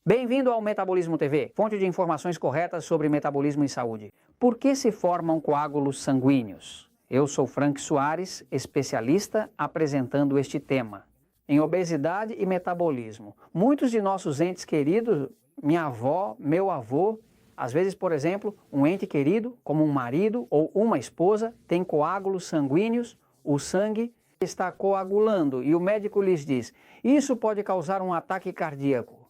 Bem-vindo ao Metabolismo TV, fonte de informações corretas sobre metabolismo e saúde. Por que se formam coágulos sanguíneos? Eu sou Frank Soares, especialista apresentando este tema. Em obesidade e metabolismo, muitos de nossos entes queridos, minha avó, meu avô, às vezes, por exemplo, um ente querido, como um marido ou uma esposa, tem coágulos sanguíneos, o sangue está coagulando e o médico lhes diz: isso pode causar um ataque cardíaco.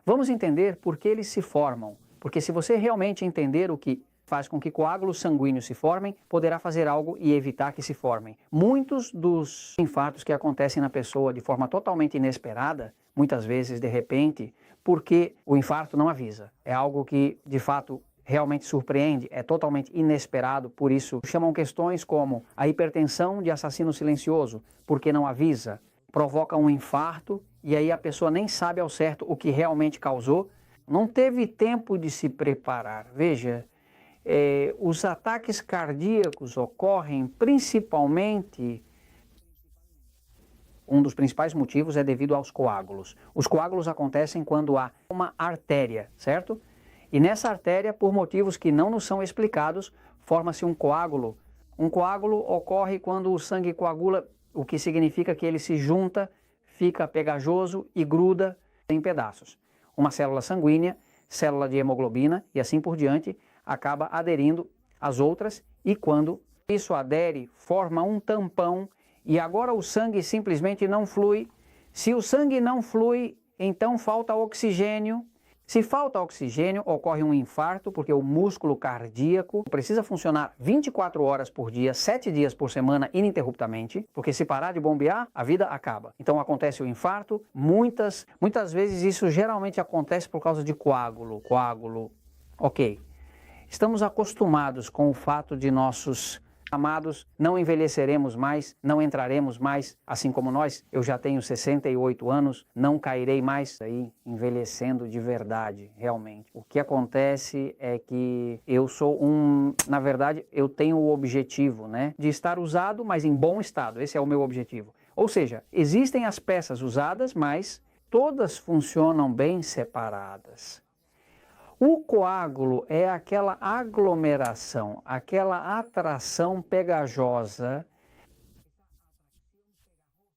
Vamos entender por que eles se formam, porque se você realmente entender o que faz com que coágulos sanguíneos se formem, poderá fazer algo e evitar que se formem. Muitos dos infartos que acontecem na pessoa de forma totalmente inesperada, muitas vezes de repente, porque o infarto não avisa. É algo que, de fato, realmente surpreende, é totalmente inesperado, por isso chamam questões como a hipertensão de assassino silencioso, porque não avisa, provoca um infarto e aí a pessoa nem sabe ao certo o que realmente causou, não teve tempo de se preparar. Veja, os ataques cardíacos ocorrem principalmente, um dos principais motivos é devido aos coágulos. Os coágulos acontecem quando há uma artéria, certo? E nessa artéria, por motivos que não nos são explicados, forma-se um coágulo. Um coágulo ocorre quando o sangue coagula, o que significa que ele se junta, fica pegajoso e gruda em pedaços. Uma célula sanguínea, célula de hemoglobina e assim por diante, acaba aderindo às outras e quando isso adere, forma um tampão e agora o sangue simplesmente não flui. Se o sangue não flui, então falta oxigênio. Se falta oxigênio, ocorre um infarto, porque o músculo cardíaco precisa funcionar 24 horas por dia, 7 dias por semana, ininterruptamente, porque se parar de bombear, a vida acaba. Então acontece o infarto, muitas vezes isso geralmente acontece por causa de coágulo. Ok. Estamos acostumados com o fato de nossos amados não envelheceremos mais, não entraremos mais, assim como nós. Eu já tenho 68 anos, não cairei mais aí envelhecendo de verdade, realmente. O que acontece é que eu sou na verdade, eu tenho o objetivo, né, de estar usado, mas em bom estado. Esse é o meu objetivo. Ou seja, existem as peças usadas, mas todas funcionam bem separadas. O coágulo é aquela aglomeração, aquela atração pegajosa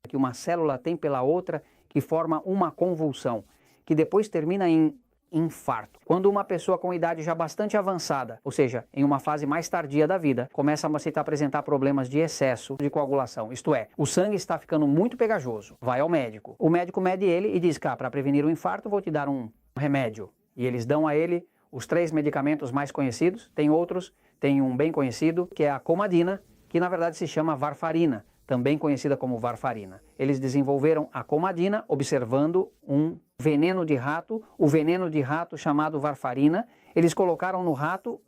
que uma célula tem pela outra que forma uma convulsão, que depois termina em infarto. Quando uma pessoa com idade já bastante avançada, ou seja, em uma fase mais tardia da vida, começa a apresentar problemas de excesso de coagulação, isto é, o sangue está ficando muito pegajoso, vai ao médico. O médico mede ele e diz: para prevenir o infarto vou te dar um remédio. E eles dão a ele os 3 medicamentos mais conhecidos, tem outros, tem um bem conhecido, que é a comadina, que na verdade se chama varfarina, também conhecida como varfarina. Eles desenvolveram a comadina observando um veneno de rato, o veneno de rato chamado varfarina, eles colocaram no rato,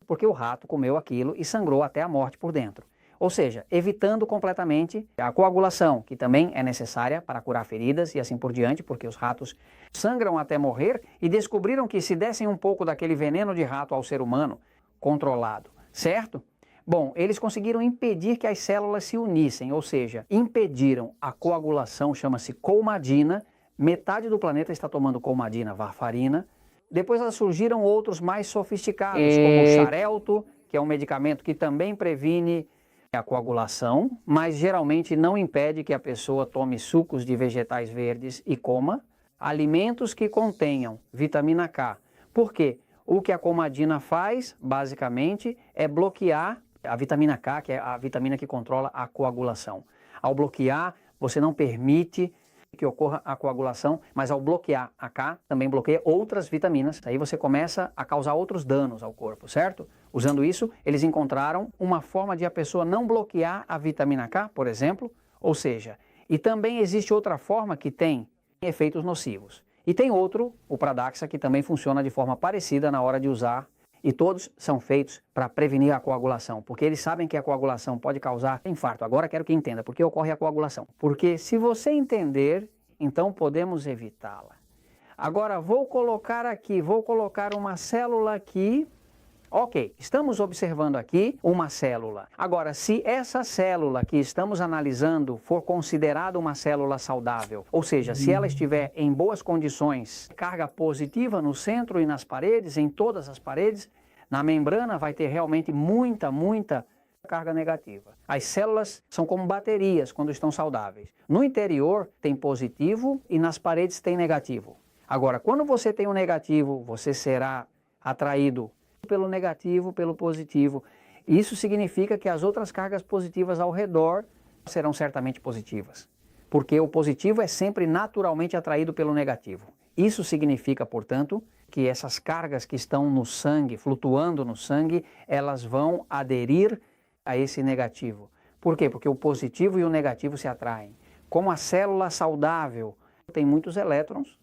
porque o rato comeu aquilo e sangrou até a morte por dentro. Ou seja, evitando completamente a coagulação, que também é necessária para curar feridas e assim por diante, porque os ratos sangram até morrer e descobriram que se dessem um pouco daquele veneno de rato ao ser humano, controlado, certo? Bom, eles conseguiram impedir que as células se unissem, ou seja, impediram a coagulação, chama-se colmadina, metade do planeta está tomando colmadina, varfarina. Depois surgiram outros mais sofisticados, como o xarelto, que é um medicamento que também previne a coagulação, mas geralmente não impede que a pessoa tome sucos de vegetais verdes e coma alimentos que contenham vitamina K. Por quê? O que a comadina faz, basicamente, é bloquear a vitamina K, que é a vitamina que controla a coagulação. Ao bloquear, você não permite que ocorra a coagulação, mas ao bloquear a K, também bloqueia outras vitaminas. Aí você começa a causar outros danos ao corpo, certo? Usando isso, eles encontraram uma forma de a pessoa não bloquear a vitamina K, por exemplo, ou seja, e também existe outra forma que tem efeitos nocivos. E tem outro, o Pradaxa, que também funciona de forma parecida na hora de usar, e todos são feitos para prevenir a coagulação, porque eles sabem que a coagulação pode causar infarto. Agora quero que entenda por que ocorre a coagulação. Porque se você entender, então podemos evitá-la. Agora vou colocar uma célula aqui Ok, estamos observando aqui uma célula. Agora, se essa célula que estamos analisando for considerada uma célula saudável, ou seja, se ela estiver em boas condições, carga positiva no centro e nas paredes, em todas as paredes, na membrana vai ter realmente muita carga negativa. As células são como baterias quando estão saudáveis. No interior tem positivo e nas paredes tem negativo. Agora, quando você tem um negativo, você será atraído pelo negativo, pelo positivo. Isso significa que as outras cargas positivas ao redor serão certamente positivas, porque o positivo é sempre naturalmente atraído pelo negativo. Isso significa, portanto, que essas cargas que estão no sangue, flutuando no sangue, elas vão aderir a esse negativo. Por quê? Porque o positivo e o negativo se atraem. Como a célula saudável tem muitos elétrons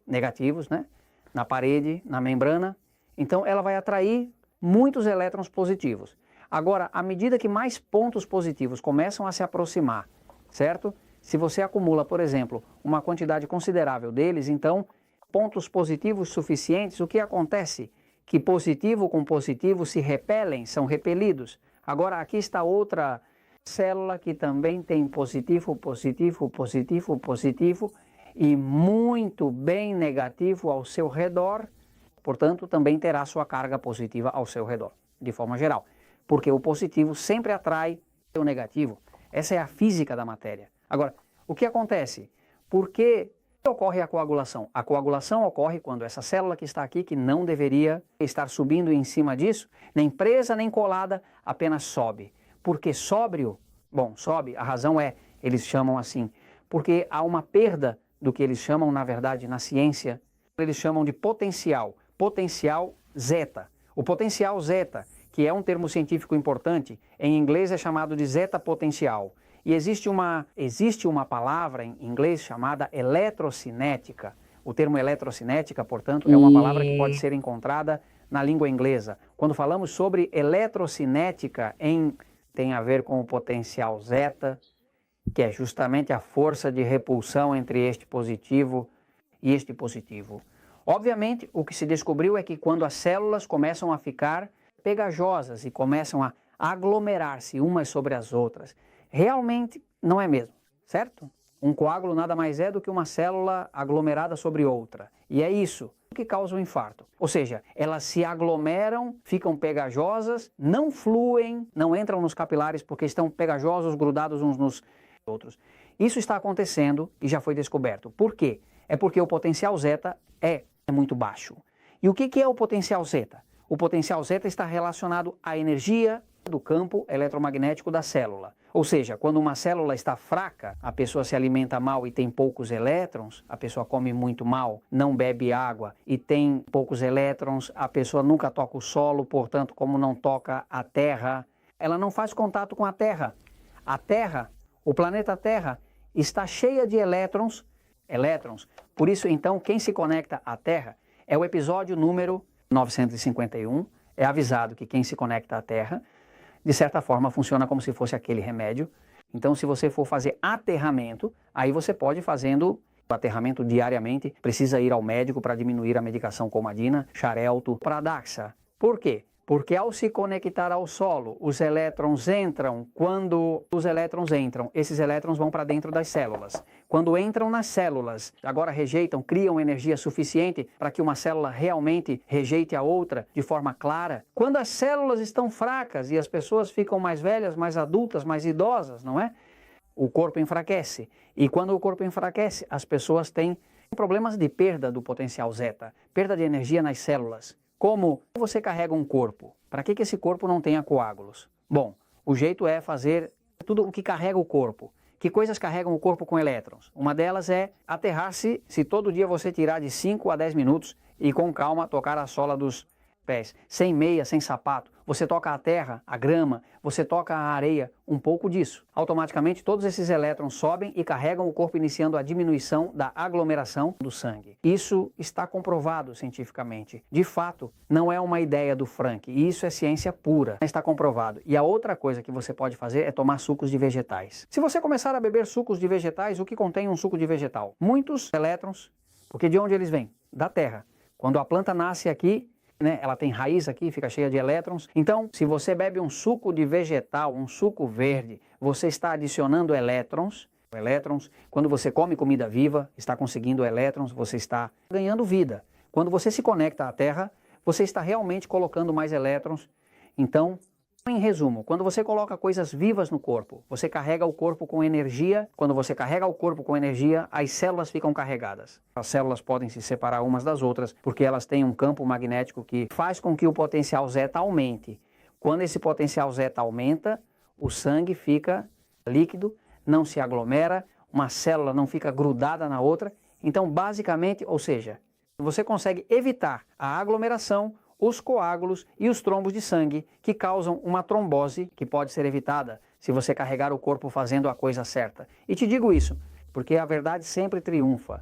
negativos, né, na parede, na membrana, então ela vai atrair muitos elétrons positivos. Agora, à medida que mais pontos positivos começam a se aproximar, certo? Se você acumula, por exemplo, uma quantidade considerável deles, então pontos positivos suficientes, o que acontece? Que positivo com positivo se repelem, são repelidos. Agora aqui está outra célula que também tem positivo, positivo, positivo, positivo e muito bem negativo ao seu redor. Portanto, também terá sua carga positiva ao seu redor, de forma geral. Porque o positivo sempre atrai o negativo. Essa é a física da matéria. Agora, o que acontece? Por que ocorre a coagulação? A coagulação ocorre quando essa célula que está aqui, que não deveria estar subindo em cima disso, nem presa nem colada, apenas sobe. Por que sóbrio? Bom, sobe, a razão é, eles chamam assim, porque há uma perda do que eles chamam, na verdade, na ciência, eles chamam de potencial zeta. O potencial zeta, que é um termo científico importante, em inglês é chamado de zeta potencial. E existe uma palavra em inglês chamada eletrocinética. O termo eletrocinética, portanto, é uma palavra que pode ser encontrada na língua inglesa. Quando falamos sobre eletrocinética, tem a ver com o potencial zeta, que é justamente a força de repulsão entre este positivo e este positivo. Obviamente, o que se descobriu é que quando as células começam a ficar pegajosas e começam a aglomerar-se umas sobre as outras, realmente não é mesmo, certo? Um coágulo nada mais é do que uma célula aglomerada sobre outra. E é isso que causa o infarto. Ou seja, elas se aglomeram, ficam pegajosas, não fluem, não entram nos capilares porque estão pegajosos, grudados uns nos outros. Isso está acontecendo e já foi descoberto. Por quê? É porque o potencial zeta é muito baixo. E o que é o potencial zeta? O potencial zeta está relacionado à energia do campo eletromagnético da célula. Ou seja, quando uma célula está fraca, a pessoa se alimenta mal e tem poucos elétrons, a pessoa come muito mal, não bebe água e tem poucos elétrons, a pessoa nunca toca o solo, portanto, como não toca a Terra, ela não faz contato com a Terra. A Terra, o planeta Terra, está cheia de elétrons. Por isso, então, quem se conecta à Terra é o episódio número 951, é avisado que quem se conecta à Terra, de certa forma, funciona como se fosse aquele remédio. Então, se você for fazer aterramento, aí você pode ir fazendo aterramento diariamente, precisa ir ao médico para diminuir a medicação comadina, Xarelto, Pradaxa. Por quê? Porque ao se conectar ao solo, os elétrons entram. Quando os elétrons entram, esses elétrons vão para dentro das células. Quando entram nas células, agora rejeitam, criam energia suficiente para que uma célula realmente rejeite a outra de forma clara. Quando as células estão fracas e as pessoas ficam mais velhas, mais adultas, mais idosas, não é? O corpo enfraquece. E quando o corpo enfraquece, as pessoas têm problemas de perda do potencial zeta, perda de energia nas células. Como você carrega um corpo? Para que esse corpo não tenha coágulos? Bom, o jeito é fazer tudo o que carrega o corpo. Que coisas carregam o corpo com elétrons? Uma delas é aterrar-se, se todo dia você tirar de 5 a 10 minutos e com calma tocar a sola dos pés, sem meia, sem sapato, você toca a terra, a grama, você toca a areia, um pouco disso. Automaticamente todos esses elétrons sobem e carregam o corpo, iniciando a diminuição da aglomeração do sangue. Isso está comprovado cientificamente. De fato, não é uma ideia do Frank, isso é ciência pura, está comprovado. E a outra coisa que você pode fazer é tomar sucos de vegetais. Se você começar a beber sucos de vegetais, o que contém um suco de vegetal? Muitos elétrons, porque de onde eles vêm? Da terra. Quando a planta nasce aqui, né? Ela tem raiz aqui, fica cheia de elétrons. Então, se você bebe um suco de vegetal, um suco verde, você está adicionando elétrons. Quando você come comida viva, está conseguindo elétrons, você está ganhando vida. Quando você se conecta à Terra, você está realmente colocando mais elétrons. Então, em resumo, quando você coloca coisas vivas no corpo, você carrega o corpo com energia. Quando você carrega o corpo com energia, as células ficam carregadas. As células podem se separar umas das outras, porque elas têm um campo magnético que faz com que o potencial zeta aumente. Quando esse potencial zeta aumenta, o sangue fica líquido, não se aglomera, uma célula não fica grudada na outra. Então, basicamente, ou seja, você consegue evitar a aglomeração, os coágulos e os trombos de sangue que causam uma trombose que pode ser evitada se você carregar o corpo fazendo a coisa certa. E te digo isso, porque a verdade sempre triunfa.